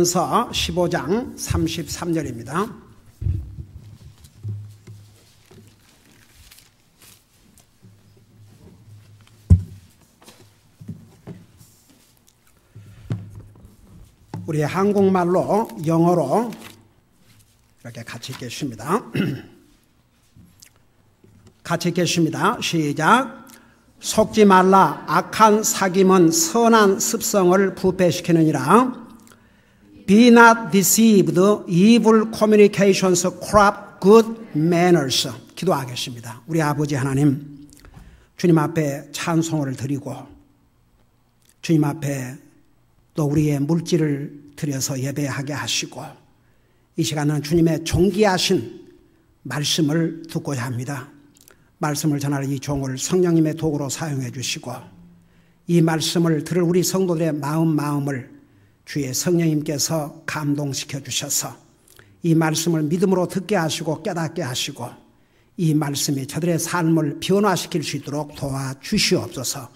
서 15장 33절입니다. 우리 한국말로 영어로 이렇게 같이 읽겠습니다. 같이 읽겠습니다. 시작. 속지 말라. 악한 사귐은 선한 습성을 부패시키느니라. Be not deceived. Evil communications corrupt good manners. 기도하겠습니다. 우리 아버지 하나님, 주님 앞에 찬송을 드리고 주님 앞에 또 우리의 물질을 드려서 예배하게 하시고 이 시간은 주님의 존귀하신 말씀을 듣고자 합니다. 말씀을 전할 이 종을 성령님의 도구로 사용해 주시고 이 말씀을 들을 우리 성도들의 마음을 주의 성령님께서 감동시켜 주셔서 이 말씀을 믿음으로 듣게 하시고 깨닫게 하시고 이 말씀이 저들의 삶을 변화시킬 수 있도록 도와주시옵소서.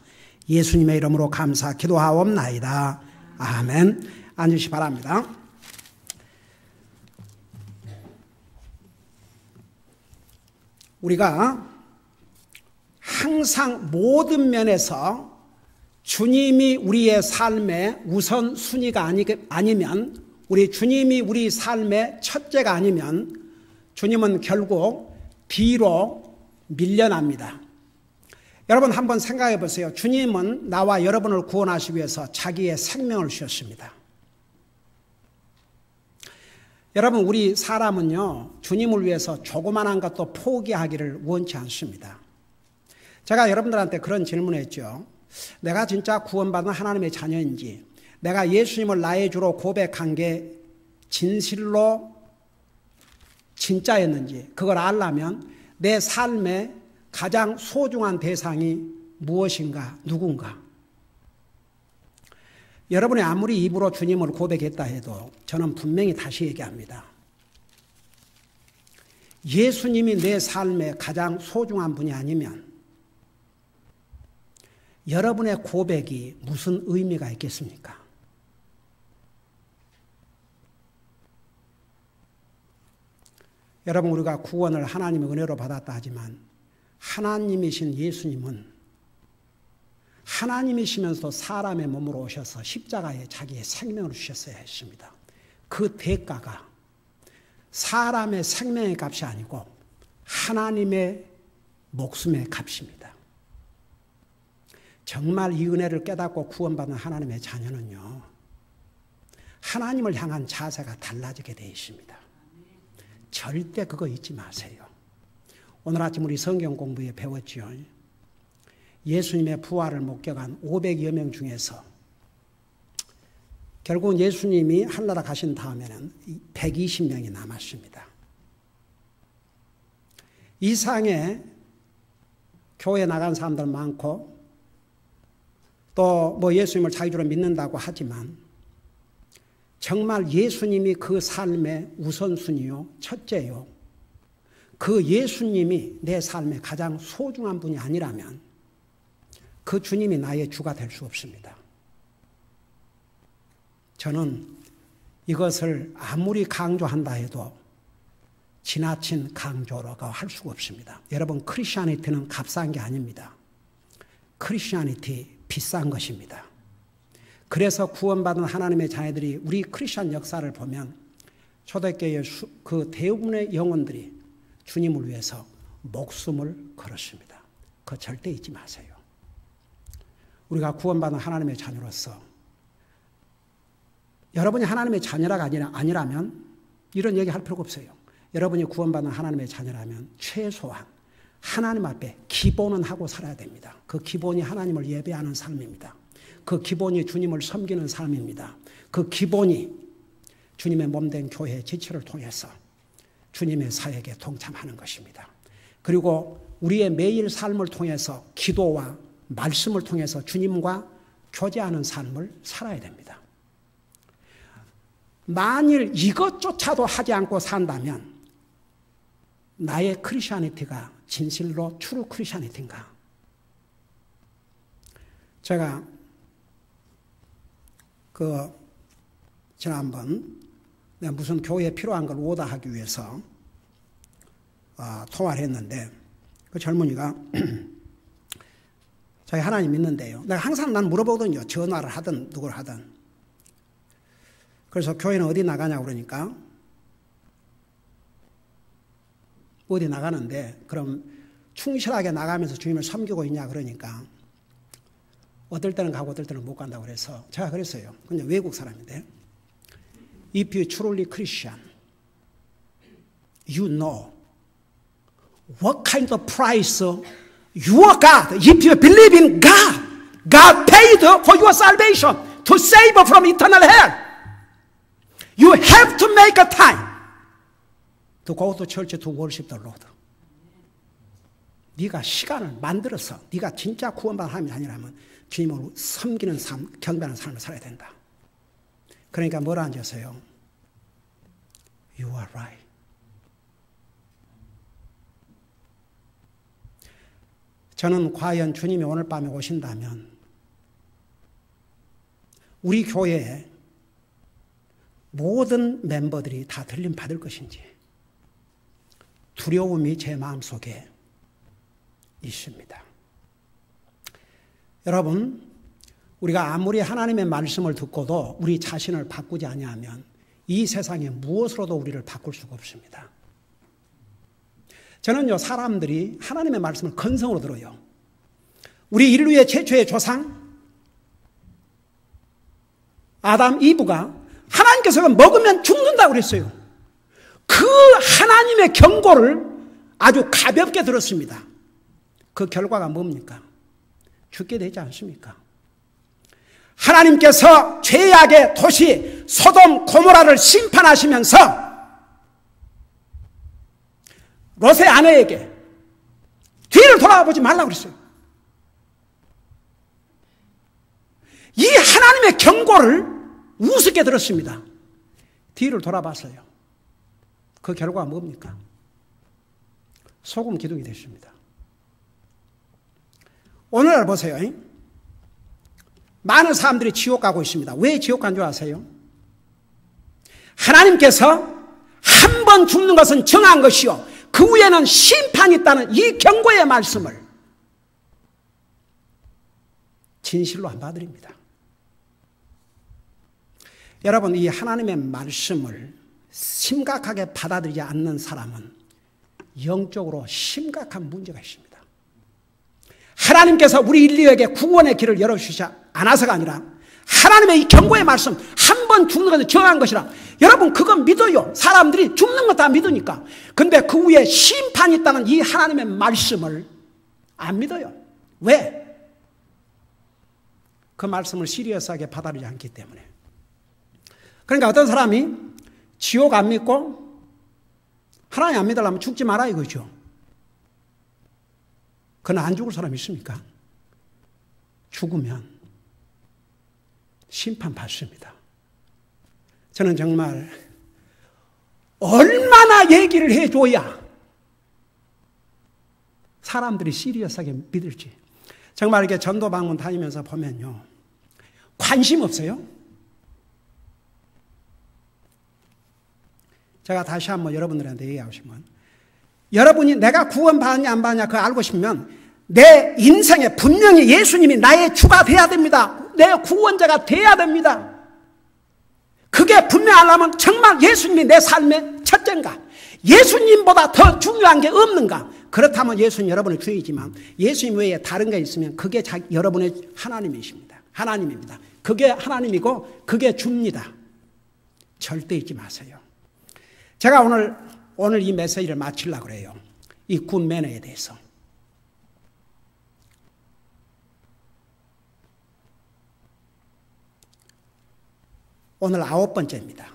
예수님의 이름으로 감사 기도하옵나이다. 아멘. 앉으시 바랍니다. 우리가 항상 모든 면에서 주님이 우리의 삶의 우선순위가 아니면 우리 주님이 우리 삶의 첫째가 아니면 주님은 결국 뒤로 밀려납니다. 여러분 한번 생각해 보세요. 주님은 나와 여러분을 구원하시기 위해서 자기의 생명을 주셨습니다. 여러분 우리 사람은요 주님을 위해서 조그만한 것도 포기하기를 원치 않습니다. 제가 여러분들한테 그런 질문을 했죠. 내가 진짜 구원받은 하나님의 자녀인지 내가 예수님을 나의 주로 고백한 게 진실로 진짜였는지 그걸 알려면 내 삶의 가장 소중한 대상이 무엇인가 누군가. 여러분이 아무리 입으로 주님을 고백했다 해도 저는 분명히 다시 얘기합니다. 예수님이 내 삶의 가장 소중한 분이 아니면 여러분의 고백이 무슨 의미가 있겠습니까? 여러분 우리가 구원을 하나님의 은혜로 받았다 하지만 하나님이신 예수님은 하나님이시면서 사람의 몸으로 오셔서 십자가에 자기의 생명을 주셨어야 했습니다. 그 대가가 사람의 생명의 값이 아니고 하나님의 목숨의 값입니다. 정말 이 은혜를 깨닫고 구원받는 하나님의 자녀는요 하나님을 향한 자세가 달라지게 되어 있습니다. 절대 그거 잊지 마세요. 오늘 아침 우리 성경 공부에 배웠지요. 예수님의 부활을 목격한 500여 명 중에서 결국은 예수님이 하늘나라 가신 다음에는 120명이 남았습니다. 이상의 교회에 나간 사람들 많고 또 뭐 예수님을 자기주로 믿는다고 하지만 정말 예수님이 그 삶의 우선순위요 첫째요 그 예수님이 내 삶의 가장 소중한 분이 아니라면 그 주님이 나의 주가 될 수 없습니다. 저는 이것을 아무리 강조한다 해도 지나친 강조라고 할 수가 없습니다. 여러분 크리스천리티는 값싼 게 아닙니다. 크리스천리티 비싼 것입니다. 그래서 구원받은 하나님의 자녀들이 우리 크리스천 역사를 보면 초대교회의 그 대부분의 영혼들이 주님을 위해서 목숨을 걸었습니다. 그거 절대 잊지 마세요. 우리가 구원받은 하나님의 자녀로서 여러분이 하나님의 자녀가 아니라면 이런 얘기 할 필요가 없어요. 여러분이 구원받은 하나님의 자녀라면 최소한 하나님 앞에 기본은 하고 살아야 됩니다. 그 기본이 하나님을 예배하는 삶입니다. 그 기본이 주님을 섬기는 삶입니다. 그 기본이 주님의 몸된 교회의 지체를 통해서 주님의 사역에 동참하는 것입니다. 그리고 우리의 매일 삶을 통해서 기도와 말씀을 통해서 주님과 교제하는 삶을 살아야 됩니다. 만일 이것조차도 하지 않고 산다면 나의 크리스천리티가 진실로 트루 크리스천리티인가? 제가 지난번 내가 무슨 교회에 필요한 걸 오다하기 위해서 통화를 했는데 그 젊은이가 자기 하나님 믿는데요. 내가 항상 난 물어보거든요. 전화를 하든 누구를 하든. 그래서 교회는 어디 나가냐고 그러니까 어디 나가는데 그럼 충실하게 나가면서 주님을 섬기고 있냐 그러니까 어떨 때는 가고 어떨 때는 못 간다고 그래서 제가 그랬어요. 근데 외국 사람인데 If you truly Christian, you know what kind of price your God, if you believe in God, God paid for your salvation to save you from eternal hell. You have to make a time to go to church to worship the Lord. 네가 시간을 만들어서 네가 진짜 구원받은 사람이 아니라면 주님을 섬기는 삶, 경배하는 삶을 살아야 된다. 그러니까 뭐라 앉았어요? You are right. 저는 과연 주님이 오늘 밤에 오신다면 우리 교회에 모든 멤버들이 다 들림 받을 것인지 두려움이 제 마음속에 있습니다. 여러분, 우리가 아무리 하나님의 말씀을 듣고도 우리 자신을 바꾸지 아니하면 이 세상에 무엇으로도 우리를 바꿀 수가 없습니다. 저는요, 사람들이 하나님의 말씀을 건성으로 들어요. 우리 인류의 최초의 조상 아담, 이브가 하나님께서 먹으면 죽는다고 그랬어요. 그 하나님의 경고를 아주 가볍게 들었습니다. 그 결과가 뭡니까? 죽게 되지 않습니까? 하나님께서 죄악의 도시 소돔 고모라를 심판하시면서 롯의 아내에게 뒤를 돌아보지 말라고 그랬어요. 이 하나님의 경고를 우습게 들었습니다. 뒤를 돌아봤어요. 그 결과가 뭡니까? 소금 기둥이 됐습니다. 오늘날 보세요. 많은 사람들이 지옥 가고 있습니다. 왜 지옥 간 줄 아세요? 하나님께서 한 번 죽는 것은 정한 것이요 그 후에는 심판이 있다는 이 경고의 말씀을 진실로 안 받아들입니다. 여러분, 이 하나님의 말씀을 심각하게 받아들이지 않는 사람은 영적으로 심각한 문제가 있습니다. 하나님께서 우리 인류에게 구원의 길을 열어주시지 않아서가 아니라 하나님의 이 경고의 말씀, 한 번 죽는 것은 정한 것이라. 여러분, 그건 믿어요. 사람들이 죽는 거 다 믿으니까. 근데 그 후에 심판이 있다는 이 하나님의 말씀을 안 믿어요. 왜? 그 말씀을 시리어스하게 받아들이지 않기 때문에. 그러니까 어떤 사람이 지옥 안 믿고 하나님 안 믿으려면 죽지 마라 이거죠. 그는 안 죽을 사람이 있습니까? 죽으면 심판받습니다. 저는 정말 얼마나 얘기를 해줘야 사람들이 시리어스하게 믿을지. 정말 이렇게 전도 방문 다니면서 보면요, 관심 없어요. 제가 다시 한번 여러분들한테 얘기하고 싶으면, 여러분이 내가 구원 받느냐 안 받느냐 그거 알고 싶으면 내 인생에 분명히 예수님이 나의 주가 돼야 됩니다. 내 구원자가 돼야 됩니다. 그게 분명하려면 정말 예수님이 내 삶의 첫째인가? 예수님보다 더 중요한 게 없는가? 그렇다면 예수님 여러분의 주이지만 예수님 외에 다른 게 있으면 그게 여러분의 하나님이십니다. 하나님입니다. 그게 하나님이고 그게 주입니다. 절대 잊지 마세요. 제가 오늘 이 메시지를 마치려고 그래요. 이 굿 매너에 대해서. 오늘 9번째입니다.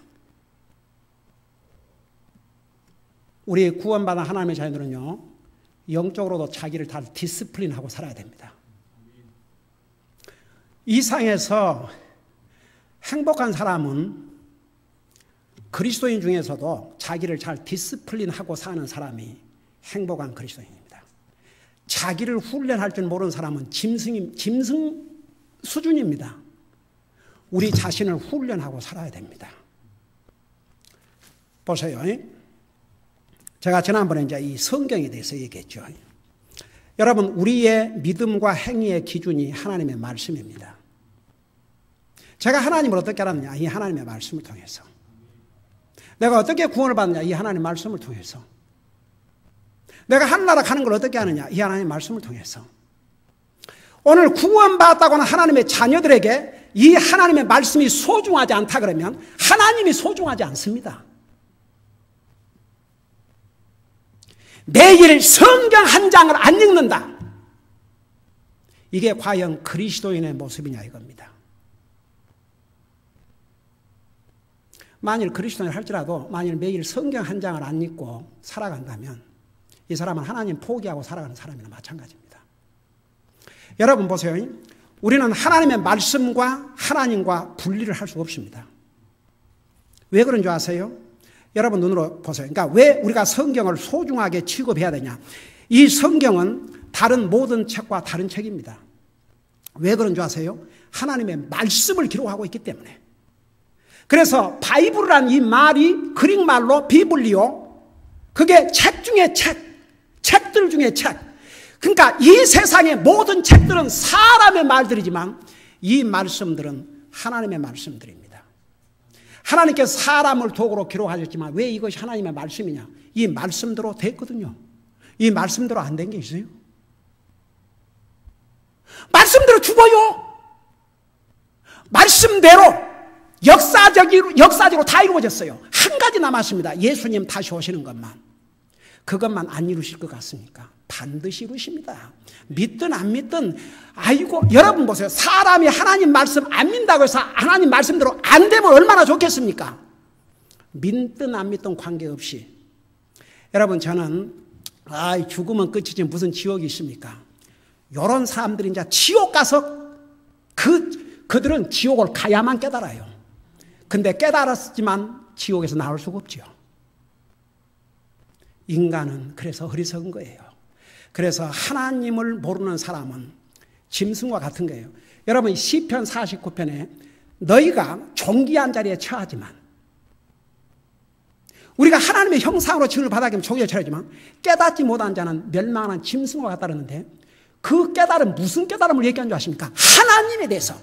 우리 구원받은 하나님의 자녀들은요, 영적으로도 자기를 다 디스플린하고 살아야 됩니다. 이 세상에서 행복한 사람은 그리스도인 중에서도 자기를 잘 디스플린하고 사는 사람이 행복한 그리스도인입니다. 자기를 훈련할 줄 모르는 사람은 짐승 수준입니다. 우리 자신을 훈련하고 살아야 됩니다. 보세요. 제가 지난번에 이제 이 성경에 대해서 얘기했죠. 여러분, 우리의 믿음과 행위의 기준이 하나님의 말씀입니다. 제가 하나님을 어떻게 알았느냐? 이 하나님의 말씀을 통해서. 내가 어떻게 구원을 받느냐? 이 하나님의 말씀을 통해서. 내가 하늘나라 가는 걸 어떻게 하느냐? 이 하나님의 말씀을 통해서. 오늘 구원받았다고 하는 하나님의 자녀들에게 이 하나님의 말씀이 소중하지 않다 그러면 하나님이 소중하지 않습니다. 매일 성경 한 장을 안 읽는다. 이게 과연 그리스도인의 모습이냐 이겁니다. 만일 그리스도인을 할지라도 만일 매일 성경 한 장을 안 읽고 살아간다면 이 사람은 하나님 포기하고 살아가는 사람이나 마찬가지입니다. 여러분 보세요. 우리는 하나님의 말씀과 하나님과 분리를 할 수가 없습니다. 왜 그런 줄 아세요? 여러분 눈으로 보세요. 그러니까 왜 우리가 성경을 소중하게 취급해야 되냐? 이 성경은 다른 모든 책과 다른 책입니다. 왜 그런 줄 아세요? 하나님의 말씀을 기록하고 있기 때문에. 그래서 바이블이라는 이 말이 그릭말로 비블리오, 그게 책 중에 책들 중에 책. 그러니까 이 세상의 모든 책들은 사람의 말들이지만 이 말씀들은 하나님의 말씀들입니다. 하나님께서 사람을 도구로 기록하셨지만 왜 이것이 하나님의 말씀이냐? 이 말씀대로 됐거든요. 이 말씀대로 안 된 게 있어요? 말씀대로 죽어요. 말씀대로 역사적으로 다 이루어졌어요. 한 가지 남았습니다. 예수님 다시 오시는 것만. 그것만 안 이루실 것 같습니까? 반드시 이루십니다. 믿든 안 믿든. 아이고, 여러분 보세요. 사람이 하나님 말씀 안 믿는다고 해서 하나님 말씀대로 안 되면 얼마나 좋겠습니까? 믿든 안 믿든 관계없이. 여러분, 저는 죽으면 끝이지 무슨 지옥이 있습니까? 이런 사람들이 이제 지옥 가서 그들은 지옥을 가야만 깨달아요. 근데 깨달았지만 지옥에서 나올 수가 없죠. 인간은 그래서 어리석은 거예요. 그래서 하나님을 모르는 사람은 짐승과 같은 거예요. 여러분 시편 49편에 너희가 존귀한 자리에 처하지만 우리가 하나님의 형상으로 지음을 받았기 때문에 존귀에 처하지만 깨닫지 못한 자는 멸망하는 짐승과 같다는데 그 깨달음 무슨 깨달음을 얘기한 줄 아십니까? 하나님에 대해서.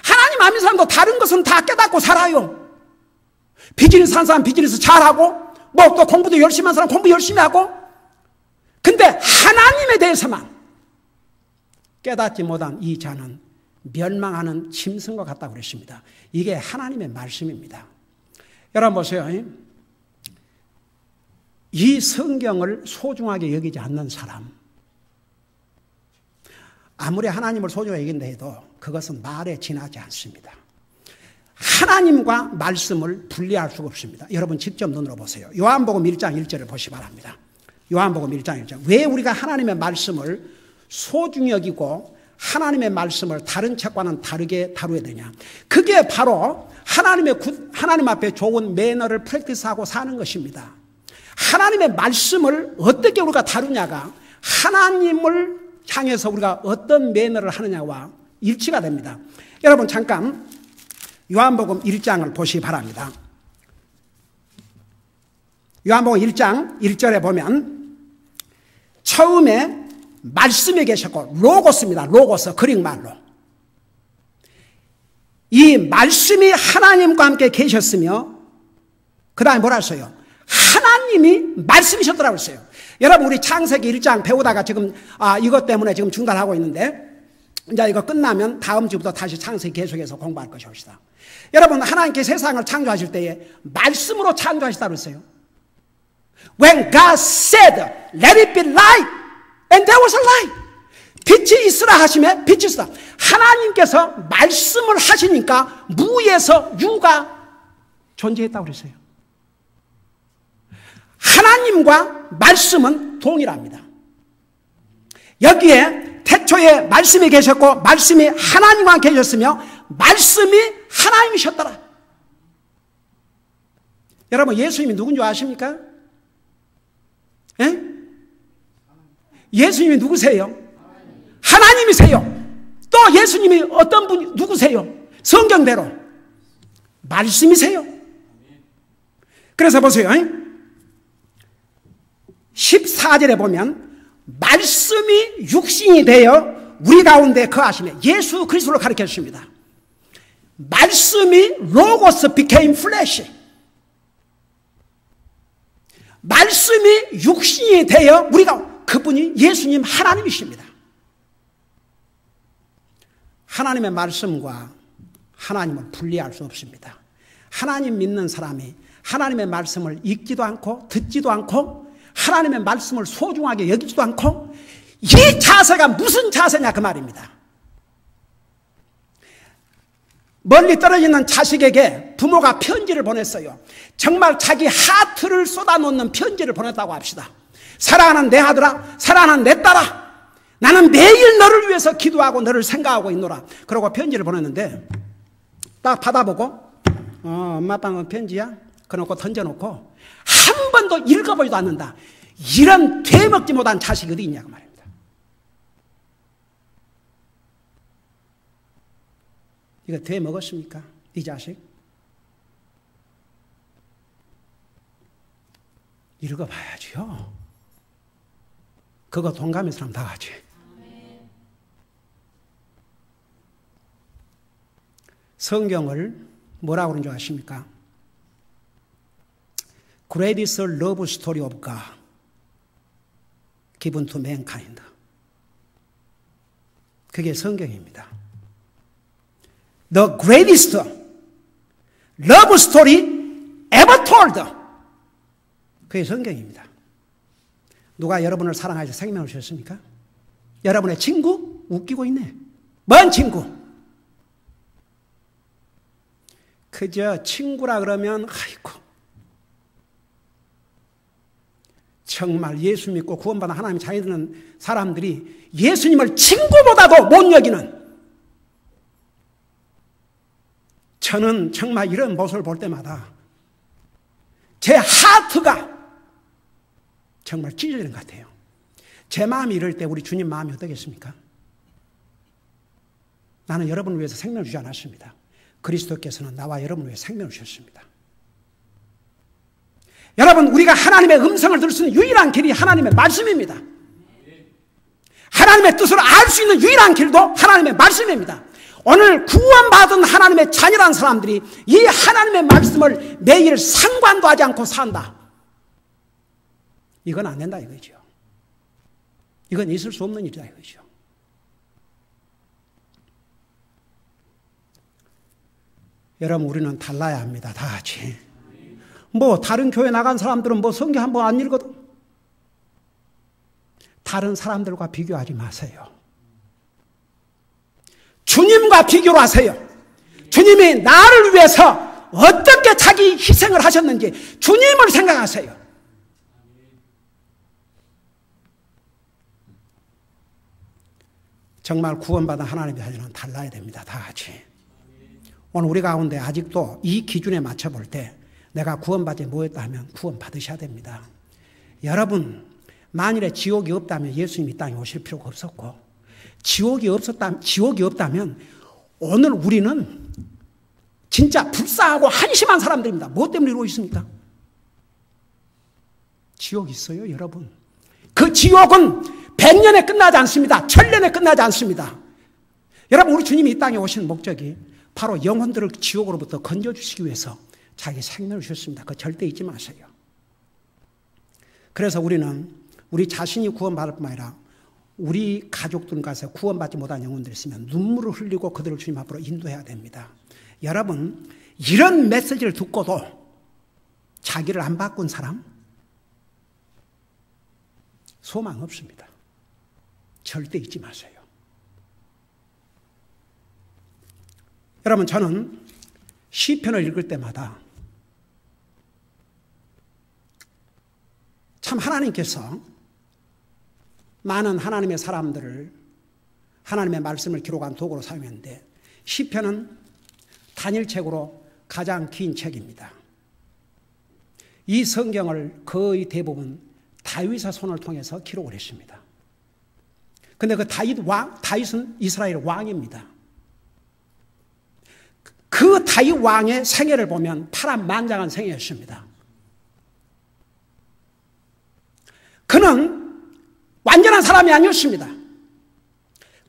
하나님 안 믿는 사람도 다른 것은 다 깨닫고 살아요. 비즈니스 한 사람 비즈니스 잘하고 뭐 또 공부도 열심히 한 사람 공부 열심히 하고 근데 하나님에 대해서만 깨닫지 못한 이 자는 멸망하는 짐승과 같다고 그랬습니다. 이게 하나님의 말씀입니다. 여러분 보세요. 이 성경을 소중하게 여기지 않는 사람 아무리 하나님을 소중하게 여긴다 해도 그것은 말에 지나지 않습니다. 하나님과 말씀을 분리할 수가 없습니다. 여러분 직접 눈으로 보세요. 요한복음 1장 1절을 보시기 바랍니다. 요한복음 1장 1절. 왜 우리가 하나님의 말씀을 소중히 여기고 하나님의 말씀을 다른 책과는 다르게 다루어야 되냐? 그게 바로 하나님 앞에 좋은 매너를 프랙티스하고 사는 것입니다. 하나님의 말씀을 어떻게 우리가 다루냐가 하나님을 향해서 우리가 어떤 매너를 하느냐와 일치가 됩니다. 여러분 잠깐 요한복음 1장을 보시기 바랍니다. 요한복음 1장 1절에 보면 처음에 말씀이 계셨고 로고스입니다. 로고스 그릭말로. 이 말씀이 하나님과 함께 계셨으며 그 다음에 뭐라 했어요? 하나님이 말씀이셨더라고 했어요. 여러분 우리 창세기 1장 배우다가 지금 이것 때문에 지금 중단하고 있는데 이제 이거 끝나면 다음 주부터 다시 창세기 계속해서 공부할 것이옵시다. 여러분 하나님께 세상을 창조하실 때에 말씀으로 창조하시다고 했어요. When God said, let it be light, and there was a light. 빛이 있으라 하시매 빛이 있으라. 하나님께서 말씀을 하시니까 무에서 유가 존재했다고 그랬어요. 하나님과 말씀은 동일합니다. 여기에 태초에 말씀이 계셨고 말씀이 하나님과 계셨으며 말씀이 하나님이셨더라. 여러분 예수님이 누군지 아십니까? 에? 예수님이 누구세요? 하나님이세요. 또 예수님이 어떤 분 누구세요? 성경대로 말씀이세요. 그래서 보세요. 14절에 보면 말씀이 육신이 되어 우리 가운데 거하시며 예수 그리스도를 가르쳐 주십니다. 말씀이 로고스 became flesh. 말씀이 육신이 되어 우리가 그분이 예수님 하나님이십니다. 하나님의 말씀과 하나님을 분리할 수 없습니다. 하나님 믿는 사람이 하나님의 말씀을 읽지도 않고 듣지도 않고 하나님의 말씀을 소중하게 여기지도 않고 이 자세가 무슨 자세냐 그 말입니다. 멀리 떨어져 있는 자식에게 부모가 편지를 보냈어요. 정말 자기 하트를 쏟아놓는 편지를 보냈다고 합시다. 사랑하는 내 아들아, 사랑하는 내 딸아, 나는 매일 너를 위해서 기도하고 너를 생각하고 있노라. 그러고 편지를 보냈는데 딱 받아보고 엄마 아빠는 편지야? 그러고 던져놓고 한 번도 읽어보지도 않는다. 이런 되먹지 못한 자식이 어디 있냐고 말입니다. 이거 되먹었습니까? 이 자식? 읽어봐야지요. 그거 동감의 사람 다 하지. 성경을 뭐라고 그러는 줄 아십니까? Greatest love story of God given to mankind. 그게 성경입니다. The greatest love story ever told. 그게 성경입니다. 누가 여러분을 사랑하셔서 생명을 주셨습니까? 여러분의 친구? 웃기고 있네. 뭔 친구? 그저 친구라 그러면 아이고 정말 예수 믿고 구원받은 하나님 자녀되는 사람들이 예수님을 친구보다도 못 여기는, 저는 정말 이런 모습을 볼 때마다 제 하트가 정말 찢어지는 것 같아요. 제 마음이 이럴 때 우리 주님 마음이 어떠겠습니까? 나는 여러분을 위해서 생명을 주지 않았습니다. 그리스도께서는 나와 여러분을 위해 생명을 주셨습니다. 여러분, 우리가 하나님의 음성을 들을 수 있는 유일한 길이 하나님의 말씀입니다. 하나님의 뜻을 알 수 있는 유일한 길도 하나님의 말씀입니다. 오늘 구원받은 하나님의 자녀라는 사람들이 이 하나님의 말씀을 매일 상관도 하지 않고 산다. 이건 안 된다 이거죠. 이건 있을 수 없는 일이다 이거죠. 여러분, 우리는 달라야 합니다. 다 같이. 뭐 다른 교회 나간 사람들은 뭐 성경 한번 안 읽거든. 다른 사람들과 비교하지 마세요. 주님과 비교를 하세요. 주님이 나를 위해서 어떻게 자기 희생을 하셨는지 주님을 생각하세요. 정말 구원받은 하나님의 자녀는 달라야 됩니다. 다 같이. 오늘 우리 가운데 아직도 이 기준에 맞춰 볼 때 내가 구원받지 못했다 하면 구원받으셔야 됩니다. 여러분, 만일에 지옥이 없다면 예수님이 이 땅에 오실 필요가 없었고, 지옥이 없다면 오늘 우리는 진짜 불쌍하고 한심한 사람들입니다. 뭐 때문에 이러고 있습니까? 지옥이 있어요, 여러분. 그 지옥은 100년에 끝나지 않습니다. 1000년에 끝나지 않습니다. 여러분, 우리 주님이 이 땅에 오신 목적이 바로 영혼들을 지옥으로부터 건져주시기 위해서 자기 생명을 주셨습니다. 그거 절대 잊지 마세요. 그래서 우리는 우리 자신이 구원받을 뿐만 아니라 우리 가족들 가서 구원받지 못한 영혼들이 있으면 눈물을 흘리고 그들을 주님 앞으로 인도해야 됩니다. 여러분, 이런 메시지를 듣고도 자기를 안 바꾼 사람 소망 없습니다. 절대 잊지 마세요. 여러분, 저는 시편을 읽을 때마다 참 하나님께서 많은 하나님의 사람들을 하나님의 말씀을 기록한 도구로 사용했는데 시편은 단일책으로 가장 긴 책입니다. 이 성경을 거의 대부분 다윗의 손을 통해서 기록을 했습니다. 그런데 그 다윗은 이스라엘 왕입니다. 그 다윗 왕의 생애를 보면 파란만장한 생애였습니다. 그는 완전한 사람이 아니었습니다.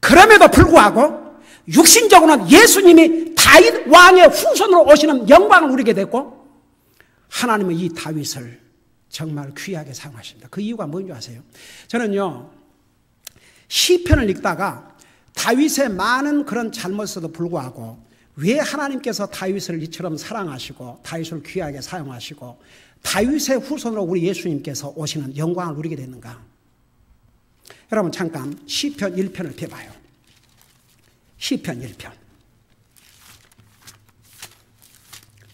그럼에도 불구하고 육신적으로는 예수님이 다윗 왕의 후손으로 오시는 영광을 누리게 됐고, 하나님은 이 다윗을 정말 귀하게 사용하십니다. 그 이유가 뭔지 아세요? 저는요, 시편을 읽다가 다윗의 많은 그런 잘못에도 불구하고 왜 하나님께서 다윗을 이처럼 사랑하시고 다윗을 귀하게 사용하시고 다윗의 후손으로 우리 예수님께서 오시는 영광을 누리게 됐는가? 여러분 잠깐 시편 1편을 펴봐요. 시편 1편.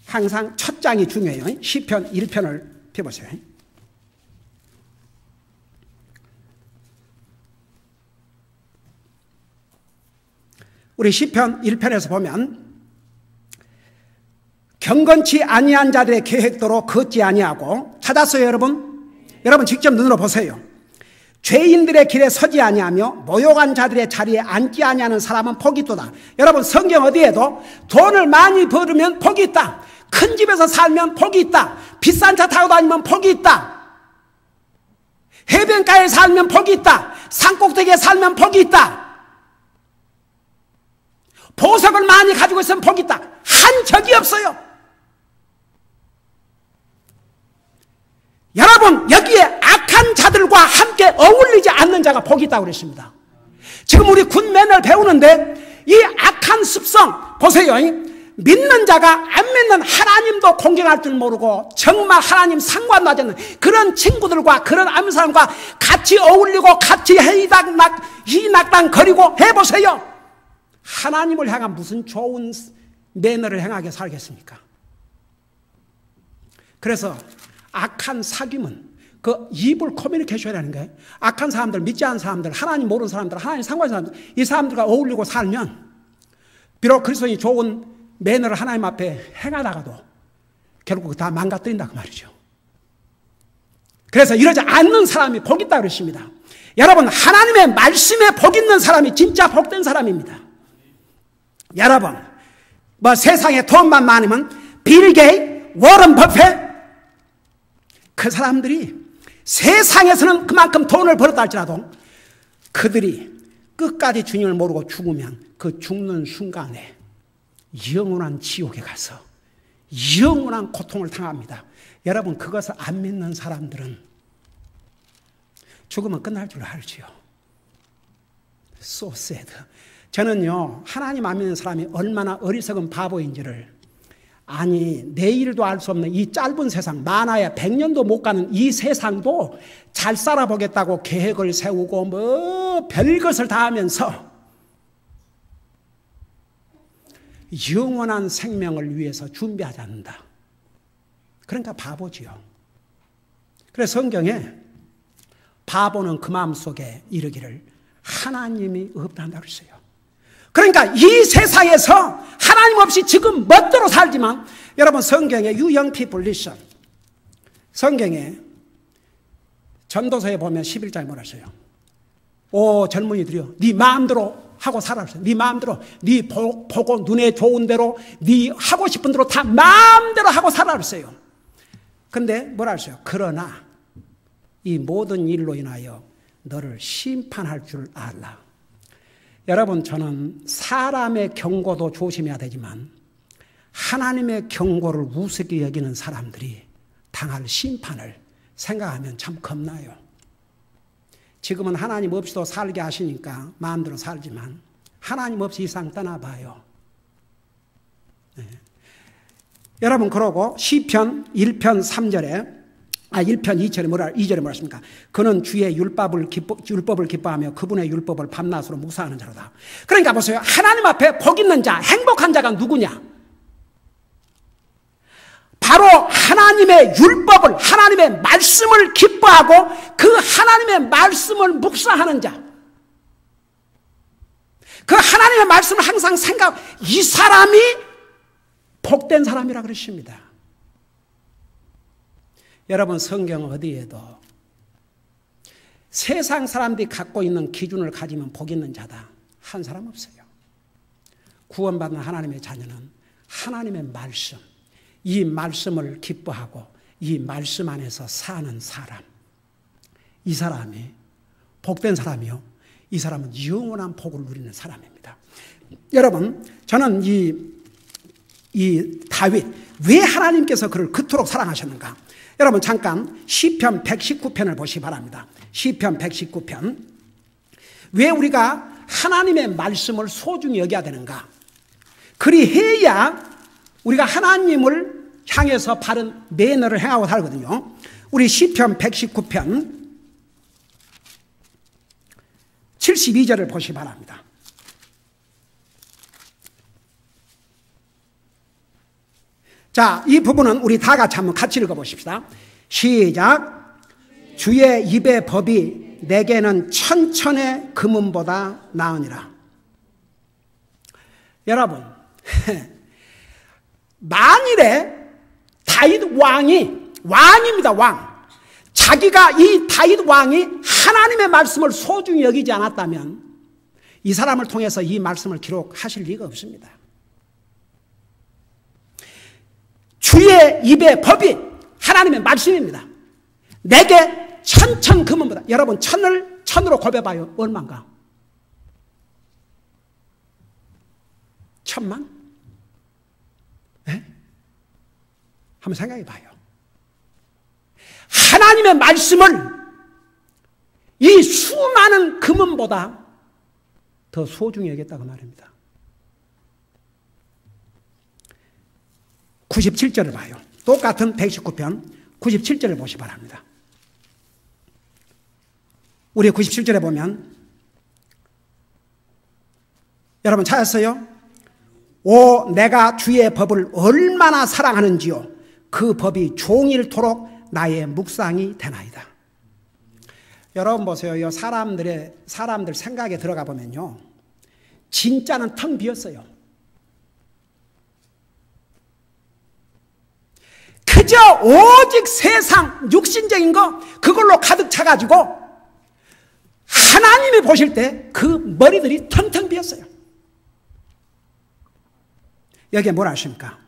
항상 첫 장이 중요해요. 시편 1편을 펴보세요. 우리 시편 1편에서 보면 경건치 아니한 자들의 계획대로 걷지 아니하고, 찾았어요 여러분? 여러분 직접 눈으로 보세요. 죄인들의 길에 서지 아니하며 모욕한 자들의 자리에 앉지 아니하는 사람은 복이 있도다. 여러분 성경 어디에도 돈을 많이 벌으면 복이 있다, 큰 집에서 살면 복이 있다, 비싼 차 타고 다니면 복이 있다, 해변가에 살면 복이 있다, 산꼭대기에 살면 복이 있다, 보석을 많이 가지고 있으면 복이 있다, 한 적이 없어요. 여러분 여기에 악한 자들과 함께 어울리지 않는 자가 복이 있다고 그랬습니다. 지금 우리 굿맨을 배우는데 이 악한 습성 보세요. 믿는 자가 안 믿는 하나님도 공경할 줄 모르고 정말 하나님 상관도 하지 않는 그런 친구들과 그런 아무 사람과 같이 어울리고 같이 희낙당거리고 해보세요. 하나님을 향한 무슨 좋은 매너를 행하게 살겠습니까? 그래서 악한 사귐은 그 이불 커뮤니케이션이라는 거예요. 악한 사람들, 믿지 않는 사람들, 하나님 모르는 사람들, 하나님 상관없는 사람들, 이 사람들과 어울리고 살면 비록 그리스도인이 좋은 매너를 하나님 앞에 행하다가도 결국 다 망가뜨린다고 말이죠. 그래서 이러지 않는 사람이 복 있다고 그러십니다. 여러분 하나님의 말씀에 복 있는 사람이 진짜 복된 사람입니다. 여러분 뭐 세상에 돈만 많으면 빌 게이츠, 워런 버핏, 그 사람들이 세상에서는 그만큼 돈을 벌었다 할지라도 그들이 끝까지 주님을 모르고 죽으면 그 죽는 순간에 영원한 지옥에 가서 영원한 고통을 당합니다. 여러분 그것을 안 믿는 사람들은 죽으면 끝날 줄 알지요. So sad. 저는요 하나님 안 믿는 사람이 얼마나 어리석은 바보인지를, 아니 내일도 알 수 없는 이 짧은 세상, 많아야 100년도 못 가는 이 세상도 잘 살아보겠다고 계획을 세우고 뭐 별것을 다 하면서 영원한 생명을 위해서 준비하지 않는다. 그러니까 바보지요. 그래서 성경에 바보는 그 마음속에 이르기를 하나님이 없다고 했어요. 그러니까 이 세상에서 하나님 없이 지금 멋대로 살지만, 여러분 성경에 You young people listen, 성경에 전도서에 보면 11장에 뭐라 했어요? 오 젊은이들이여 네 마음대로 하고 살아보세요. 네 마음대로, 네 보고 눈에 좋은 대로, 네 하고 싶은 대로 다 마음대로 하고 살아보세요. 근데 뭐라 했어요? 그러나 이 모든 일로 인하여 너를 심판할 줄 알라. 여러분 저는 사람의 경고도 조심해야 되지만 하나님의 경고를 우습게 여기는 사람들이 당할 심판을 생각하면 참 겁나요. 지금은 하나님 없이도 살게 하시니까 마음대로 살지만 하나님 없이 이 세상 떠나봐요. 네. 여러분 그러고 시편 1편 3절에 1편 2절에 뭐라 2절에 뭐라 했습니까? 그는 주의 율법을 기뻐하며 그분의 율법을 밤낮으로 묵상하는 자로다. 그러니까 보세요. 하나님 앞에 복 있는 자, 행복한 자가 누구냐? 바로 하나님의 율법을, 하나님의 말씀을 기뻐하고 그 하나님의 말씀을 묵상하는 자, 그 하나님의 말씀을 항상 이 사람이 복된 사람이라 그러십니다. 여러분 성경 어디에도 세상 사람들이 갖고 있는 기준을 가지면 복 있는 자다 한 사람 없어요. 구원받는 하나님의 자녀는 하나님의 말씀, 이 말씀을 기뻐하고 이 말씀 안에서 사는 사람, 이 사람이 복된 사람이요, 이 사람은 영원한 복을 누리는 사람입니다. 여러분, 저는 이 다윗, 왜 하나님께서 그를 그토록 사랑하셨는가? 여러분 잠깐 시편 119편을 보시기 바랍니다. 시편 119편. 왜 우리가 하나님의 말씀을 소중히 여겨야 되는가? 그리해야 우리가 하나님을 향해서 바른 매너를 행하고 살거든요. 우리 시편 119편 72절을 보시기 바랍니다. 자, 이 부분은 우리 다 같이 한번 같이 읽어보십시다. 시작. 주의 입의 법이 내게는 천천의 금은보다 나으니라. 여러분, 만일에 다윗 왕입니다, 왕. 자기가 이 다윗 왕이 하나님의 말씀을 소중히 여기지 않았다면 이 사람을 통해서 이 말씀을 기록하실 리가 없습니다. 주의 입의 법이 하나님의 말씀입니다. 내게 천천 금은보다. 여러분 천으로 곱해봐요. 얼마인가? 1000만? 네? 한번 생각해 봐요. 하나님의 말씀을 이 수많은 금은보다 더 소중히 여겼다고 말입니다. 97절을 봐요. 똑같은 119편 97절을 보시기 바랍니다. 우리 97절에 보면 여러분 찾았어요? 오, 내가 주의 법을 얼마나 사랑하는지요. 그 법이 종일토록 나의 묵상이 되나이다. 여러분 보세요. 사람들 생각에 들어가 보면요, 진짜는 텅 비었어요. 그저 오직 세상 육신적인 거 그걸로 가득 차가지고 하나님이 보실 때 그 머리들이 텅텅 비었어요. 여기에 뭐라 하십니까?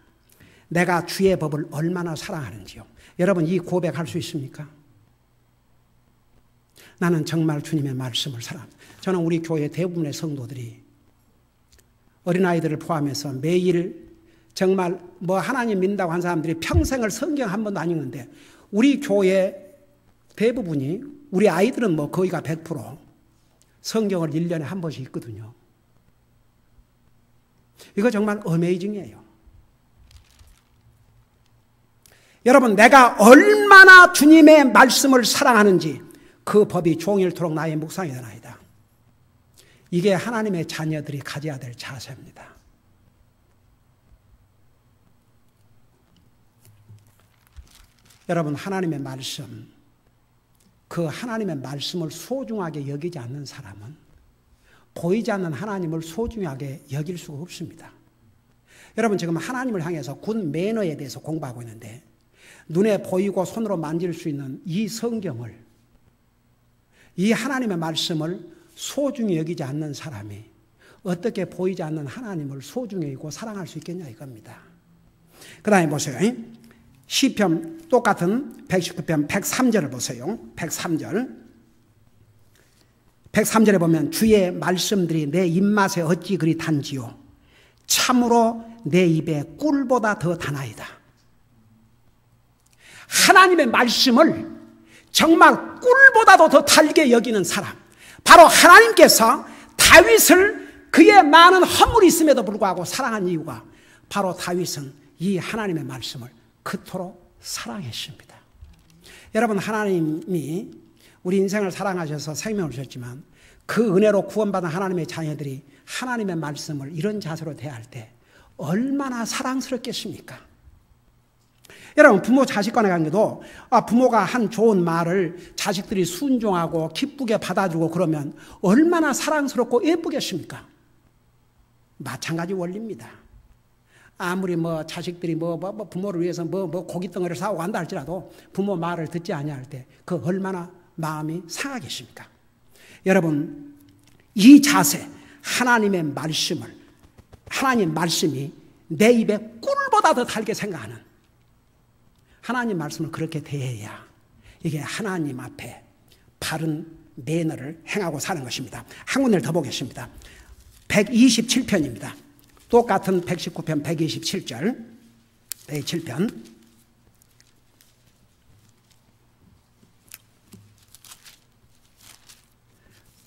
내가 주의 법을 얼마나 사랑하는지요. 여러분 이 고백할 수 있습니까? 나는 정말 주님의 말씀을 사랑합니다. 저는 우리 교회 대부분의 성도들이 어린아이들을 포함해서 매일 정말 하나님 믿는다고 한 사람들이 평생을 성경 한 번도 안 읽는데 우리 교회 대부분이, 우리 아이들은 거의가 100% 성경을 1년에 한 번씩 읽거든요. 이거 정말 어메이징이에요. 여러분 내가 얼마나 주님의 말씀을 사랑하는지 그 법이 종일토록 나의 묵상이 되나이다. 이게 하나님의 자녀들이 가져야 될 자세입니다. 여러분 하나님의 말씀, 그 하나님의 말씀을 소중하게 여기지 않는 사람은 보이지 않는 하나님을 소중하게 여길 수가 없습니다. 여러분 지금 하나님을 향해서 굿 매너에 대해서 공부하고 있는데 눈에 보이고 손으로 만질 수 있는 이 성경을, 이 하나님의 말씀을 소중히 여기지 않는 사람이 어떻게 보이지 않는 하나님을 소중히 여기고 사랑할 수 있겠냐 이겁니다. 그 다음에 보세요. 시편 똑같은 119편 103절을 보세요. 103절에 보면 주의 말씀들이 내 입맛에 어찌 그리 단지요. 참으로 내 입에 꿀보다 더 다나이다. 하나님의 말씀을 정말 꿀보다도 더 달게 여기는 사람, 바로 하나님께서 다윗을 그의 많은 허물이 있음에도 불구하고 사랑한 이유가 바로 다윗은 이 하나님의 말씀을 그토록 사랑했습니다. 여러분 하나님이 우리 인생을 사랑하셔서 생명을 주셨지만 그 은혜로 구원받은 하나님의 자녀들이 하나님의 말씀을 이런 자세로 대할 때 얼마나 사랑스럽겠습니까? 여러분 부모 자식 간의 관계도 부모가 한 좋은 말을 자식들이 순종하고 기쁘게 받아주고 그러면 얼마나 사랑스럽고 예쁘겠습니까? 마찬가지 원리입니다. 아무리 자식들이 부모를 위해서 고깃덩어리를 사고 간다 할지라도 부모 말을 듣지 아니할 때 그 얼마나 마음이 상하겠습니까? 여러분 이 자세, 하나님 말씀이 내 입에 꿀보다 더 달게 생각하는 하나님 말씀을 그렇게 대해야 이게 하나님 앞에 바른 매너를 행하고 사는 것입니다. 한 군데를 더 보겠습니다. 127편입니다. 똑같은 119편 127절 127편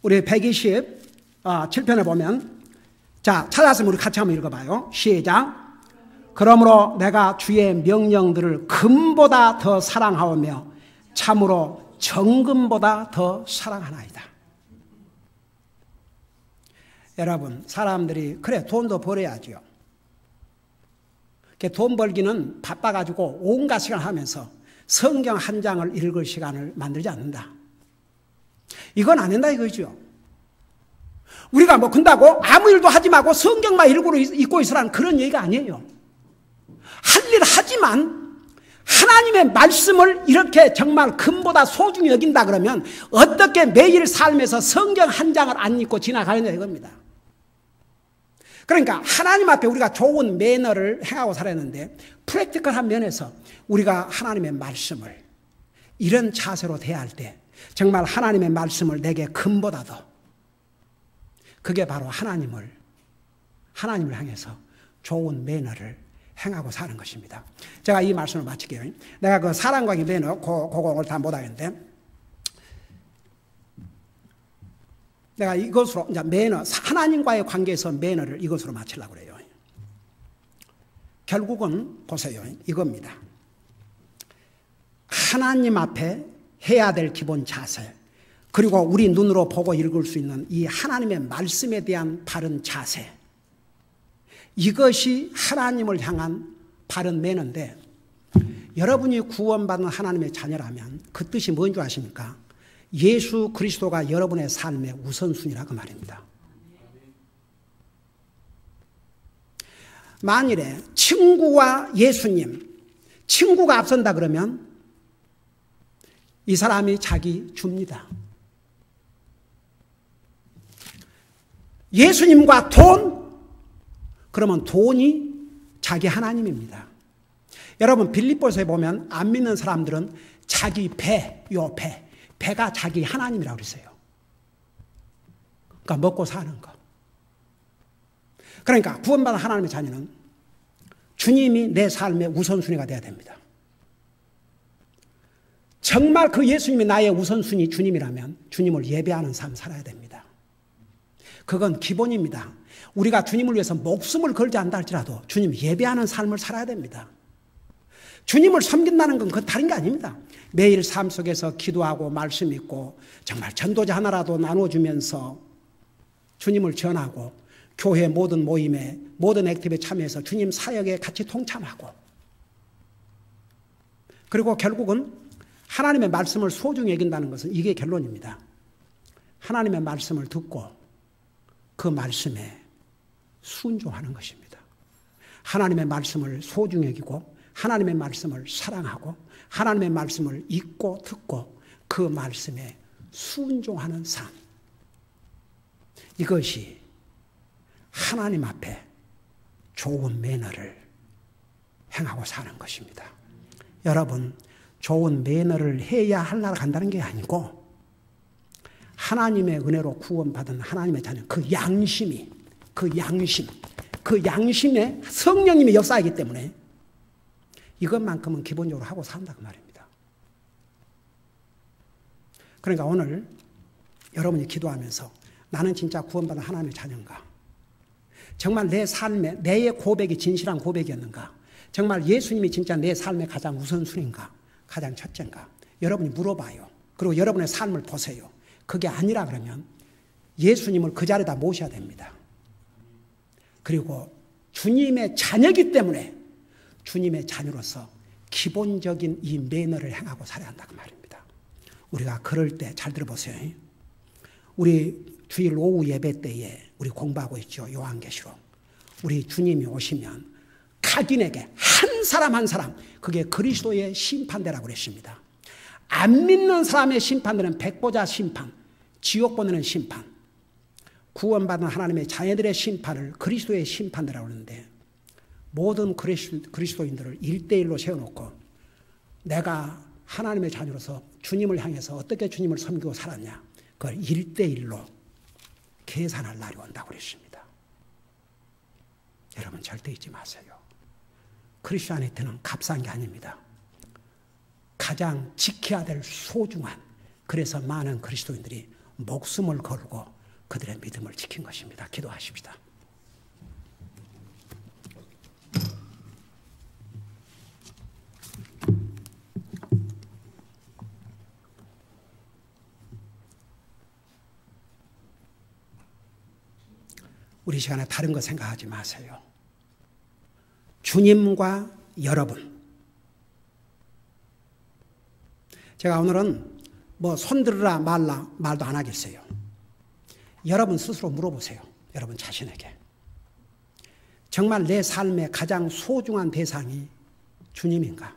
우리 127편에 보면 자 찾았으면 우리 같이 한번 읽어봐요. 시작. 그러므로 내가 주의 명령들을 금보다 더 사랑하오며 참으로 정금보다 더 사랑하나이다. 여러분 사람들이 그래 돈도 벌어야죠. 돈 벌기는 바빠가지고 온갖 시간을 하면서 성경 한 장을 읽을 시간을 만들지 않는다. 이건 안 된다 이거죠. 우리가 뭐 근다고 아무 일도 하지 말고 성경만 읽고 있으라는 그런 얘기가 아니에요. 할 일 하지만 하나님의 말씀을 이렇게 정말 금보다 소중히 여긴다 그러면 어떻게 매일 삶에서 성경 한 장을 안 읽고 지나가느냐 이겁니다. 그러니까 하나님 앞에 우리가 좋은 매너를 행하고 살았는데 프랙티컬한 면에서 우리가 하나님의 말씀을 이런 자세로 대할 때 정말 하나님의 말씀을 내게 금보다 더 그게 바로 하나님을 향해서 좋은 매너를 행하고 사는 것입니다. 제가 이 말씀을 마칠게요. 내가 그 사랑과의 매너 그거 오늘 다 못하겠는데 내가 이것으로 이제 매너 하나님과의 관계에서 매너를 이것으로 마치려고 그래요. 결국은 보세요. 이겁니다. 하나님 앞에 해야 될 기본 자세 그리고 우리 눈으로 보고 읽을 수 있는 이 하나님의 말씀에 대한 바른 자세 이것이 하나님을 향한 바른 매너인데 여러분이 구원받은 하나님의 자녀라면 그 뜻이 뭔 줄 아십니까? 예수 그리스도가 여러분의 삶의 우선순위라 그 말입니다. 만일에 친구와 예수님 친구가 앞선다 그러면 이 사람이 자기 줍니다. 예수님과 돈 그러면 돈이 자기 하나님입니다. 여러분 빌립보서에 보면 안 믿는 사람들은 자기 배가 자기 하나님이라고 그랬어요. 그러니까 먹고 사는 거. 그러니까 구원받은 하나님의 자녀는 주님이 내 삶의 우선순위가 돼야 됩니다. 정말 그 예수님이 나의 우선순위 주님이라면 주님을 예배하는 삶 살아야 됩니다. 그건 기본입니다. 우리가 주님을 위해서 목숨을 걸지 않다 할지라도 주님 예배하는 삶을 살아야 됩니다. 주님을 섬긴다는 건 그 다른 게 아닙니다. 매일 삶 속에서 기도하고 말씀 읽고 정말 전도자 하나라도 나눠주면서 주님을 전하고 교회 모든 모임에 모든 액티브에 참여해서 주님 사역에 같이 동참하고 그리고 결국은 하나님의 말씀을 소중히 여긴다는 것은 이게 결론입니다. 하나님의 말씀을 듣고 그 말씀에 순종하는 것입니다. 하나님의 말씀을 소중히 여기고 하나님의 말씀을 사랑하고 하나님의 말씀을 읽고 듣고 그 말씀에 순종하는 삶. 이것이 하나님 앞에 좋은 매너를 행하고 사는 것입니다. 여러분, 좋은 매너를 해야 하려고 한다는 게 아니고 하나님의 은혜로 구원받은 하나님의 자녀, 그 양심에 성령님이 역사하기 때문에 이것만큼은 기본적으로 하고 산다 그 말입니다. 그러니까 오늘 여러분이 기도하면서 나는 진짜 구원받은 하나님의 자녀인가? 정말 내 삶에 내의 고백이 진실한 고백이었는가? 정말 예수님이 진짜 내 삶의 가장 우선순위인가? 가장 첫째인가? 여러분이 물어봐요. 그리고 여러분의 삶을 보세요. 그게 아니라 그러면 예수님을 그 자리에다 모셔야 됩니다. 그리고 주님의 자녀이기 때문에 주님의 자녀로서 기본적인 이 매너를 행하고 살아야 한다 그 말입니다. 우리가 그럴 때 잘 들어보세요. 우리 주일 오후 예배 때에 우리 공부하고 있죠. 요한계시록. 우리 주님이 오시면 각인에게 한 사람 한 사람 그게 그리스도의 심판대라고 그랬습니다. 안 믿는 사람의 심판대는 백보자 심판, 지옥 보내는 심판, 구원받은 하나님의 자녀들의 심판을 그리스도의 심판대라고 하는데 모든 그리스도인들을 1대1로 세워놓고 내가 하나님의 자녀로서 주님을 향해서 어떻게 주님을 섬기고 살았냐, 그걸 1대1로 계산할 날이 온다고 그랬습니다. 여러분 절대 잊지 마세요. 크리스천이트는 값싼 게 아닙니다. 가장 지켜야 될 소중한, 그래서 많은 그리스도인들이 목숨을 걸고 그들의 믿음을 지킨 것입니다. 기도하십시다. 우리 시간에 다른 거 생각하지 마세요. 주님과 여러분. 제가 오늘은 뭐 손들으라 말라 말도 안 하겠어요. 여러분 스스로 물어보세요. 여러분 자신에게. 정말 내 삶의 가장 소중한 대상이 주님인가?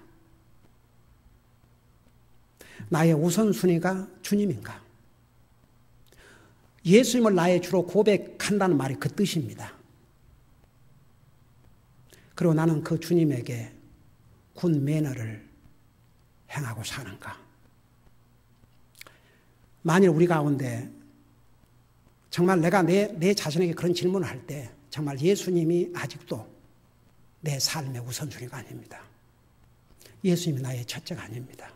나의 우선순위가 주님인가? 예수님을 나의 주로 고백한다는 말이 그 뜻입니다. 그리고 나는 그 주님에게 군 매너를 행하고 사는가? 만일 우리 가운데 정말 내가 내 자신에게 그런 질문을 할 때 정말 예수님이 아직도 내 삶의 우선순위가 아닙니다. 예수님이 나의 첫째가 아닙니다.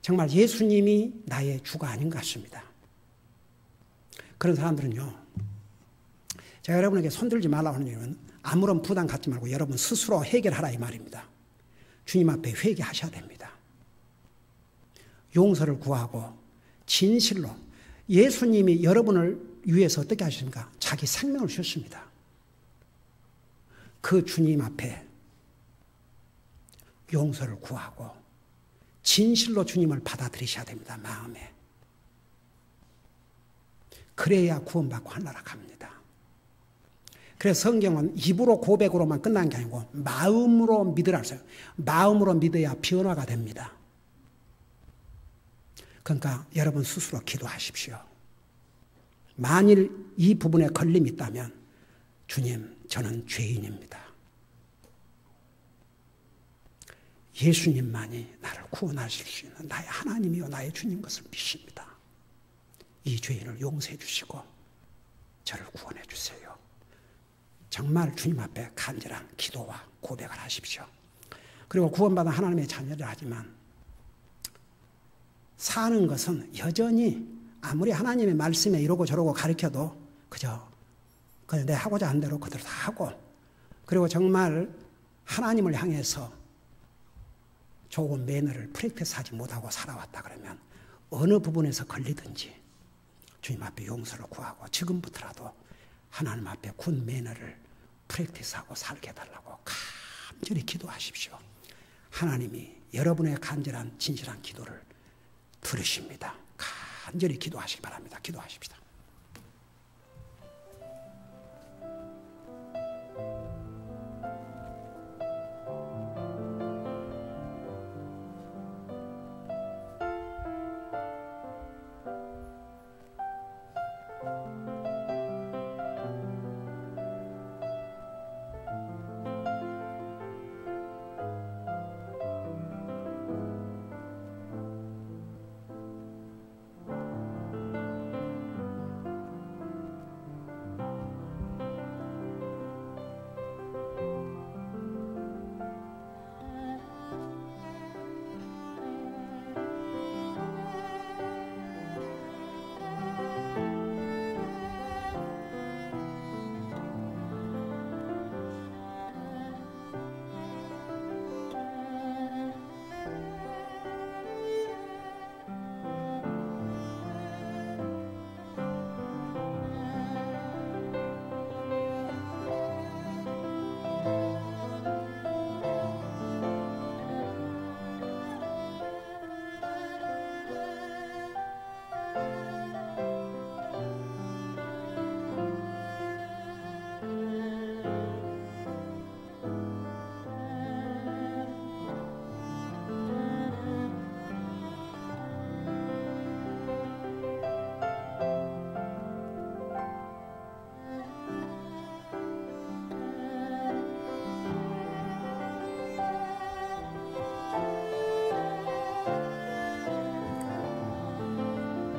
정말 예수님이 나의 주가 아닌 것 같습니다. 그런 사람들은요, 제가 여러분에게 손들지 말라고 하는 이유는 아무런 부담 갖지 말고 여러분 스스로 해결하라 이 말입니다. 주님 앞에 회개하셔야 됩니다. 용서를 구하고 진실로, 예수님이 여러분을 위해서 어떻게 하십니까? 자기 생명을 주셨습니다. 그 주님 앞에 용서를 구하고 진실로 주님을 받아들이셔야 됩니다. 마음에. 그래야 구원받고 하늘나라 갑니다. 그래서 성경은 입으로 고백으로만 끝난 게 아니고 마음으로 믿으라 했어요. 마음으로 믿어야 변화가 됩니다. 그러니까 여러분 스스로 기도하십시오. 만일 이 부분에 걸림이 있다면 주님, 저는 죄인입니다. 예수님만이 나를 구원하실 수 있는 나의 하나님이요 나의 주님 것을 믿습니다. 이 죄인을 용서해 주시고 저를 구원해 주세요. 정말 주님 앞에 간절한 기도와 고백을 하십시오. 그리고 구원받은 하나님의 자녀를 하지만 사는 것은 여전히 아무리 하나님의 말씀에 이러고 저러고 가르쳐도 그저 그냥 내 하고자 한 대로 그대로 다 하고, 그리고 정말 하나님을 향해서 좋은 매너를 프랙티스하지 못하고 살아왔다 그러면 어느 부분에서 걸리든지 주님 앞에 용서를 구하고 지금부터라도 하나님 앞에 군 매너를 프랙티스하고 살게 해달라고 간절히 기도하십시오. 하나님이 여러분의 간절한 진실한 기도를 들으십니다. 간절히 기도하시기 바랍니다. 기도하십시다.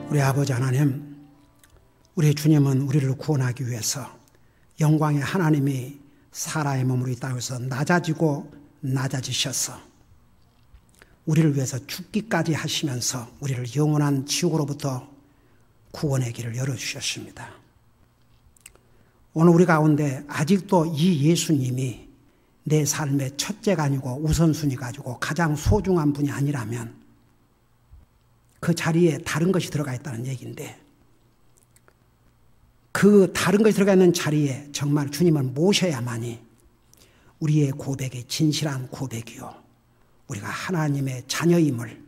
우리 아버지 하나님, 우리 주님은 우리를 구원하기 위해서 영광의 하나님이 사람의 몸으로 이 땅에서 낮아지고 낮아지셔서 우리를 위해서 죽기까지 하시면서 우리를 영원한 지옥으로부터 구원의 길을 열어주셨습니다. 오늘 우리 가운데 아직도 이 예수님이 내 삶의 첫째가 아니고 우선순위가 아니고 가장 소중한 분이 아니라면 그 자리에 다른 것이 들어가 있다는 얘기인데, 그 다른 것이 들어가 있는 자리에 정말 주님을 모셔야만이 우리의 고백이 진실한 고백이요, 우리가 하나님의 자녀임을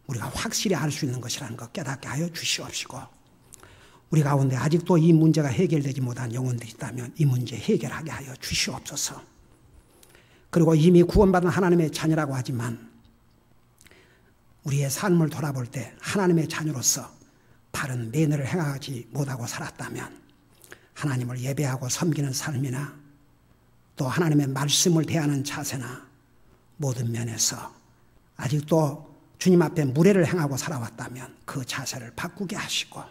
우리가 확실히 알 수 있는 것이라는 것 깨닫게 하여 주시옵시고, 우리 가운데 아직도 이 문제가 해결되지 못한 영혼들이 있다면 이 문제 해결하게 하여 주시옵소서. 그리고 이미 구원받은 하나님의 자녀라고 하지만 우리의 삶을 돌아볼 때 하나님의 자녀로서 바른 매너를 행하지 못하고 살았다면 하나님을 예배하고 섬기는 삶이나 또 하나님의 말씀을 대하는 자세나 모든 면에서 아직도 주님 앞에 무례를 행하고 살아왔다면 그 자세를 바꾸게 하시고,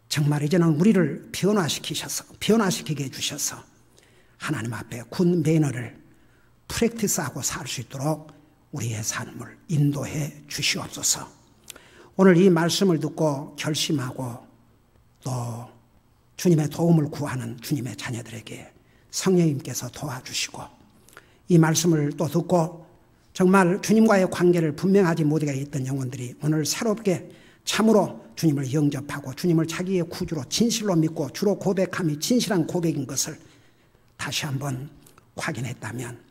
정말 이제는 우리를 변화시키게 해주셔서 하나님 앞에 군 매너를 프랙티스하고 살 수 있도록 우리의 삶을 인도해 주시옵소서. 오늘 이 말씀을 듣고 결심하고 또 주님의 도움을 구하는 주님의 자녀들에게 성령님께서 도와주시고, 이 말씀을 또 듣고 정말 주님과의 관계를 분명하지 못하게 있던 영혼들이 오늘 새롭게 참으로 주님을 영접하고 주님을 자기의 구주로 진실로 믿고 주로 고백함이 진실한 고백인 것을 다시 한번 확인했다면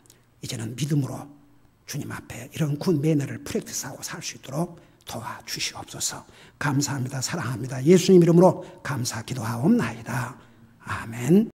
이제는 믿음으로 주님 앞에 이런 군 매너를 프랙티스하고 살 수 있도록 도와주시옵소서. 감사합니다. 사랑합니다. 예수님 이름으로 감사 기도하옵나이다. 아멘.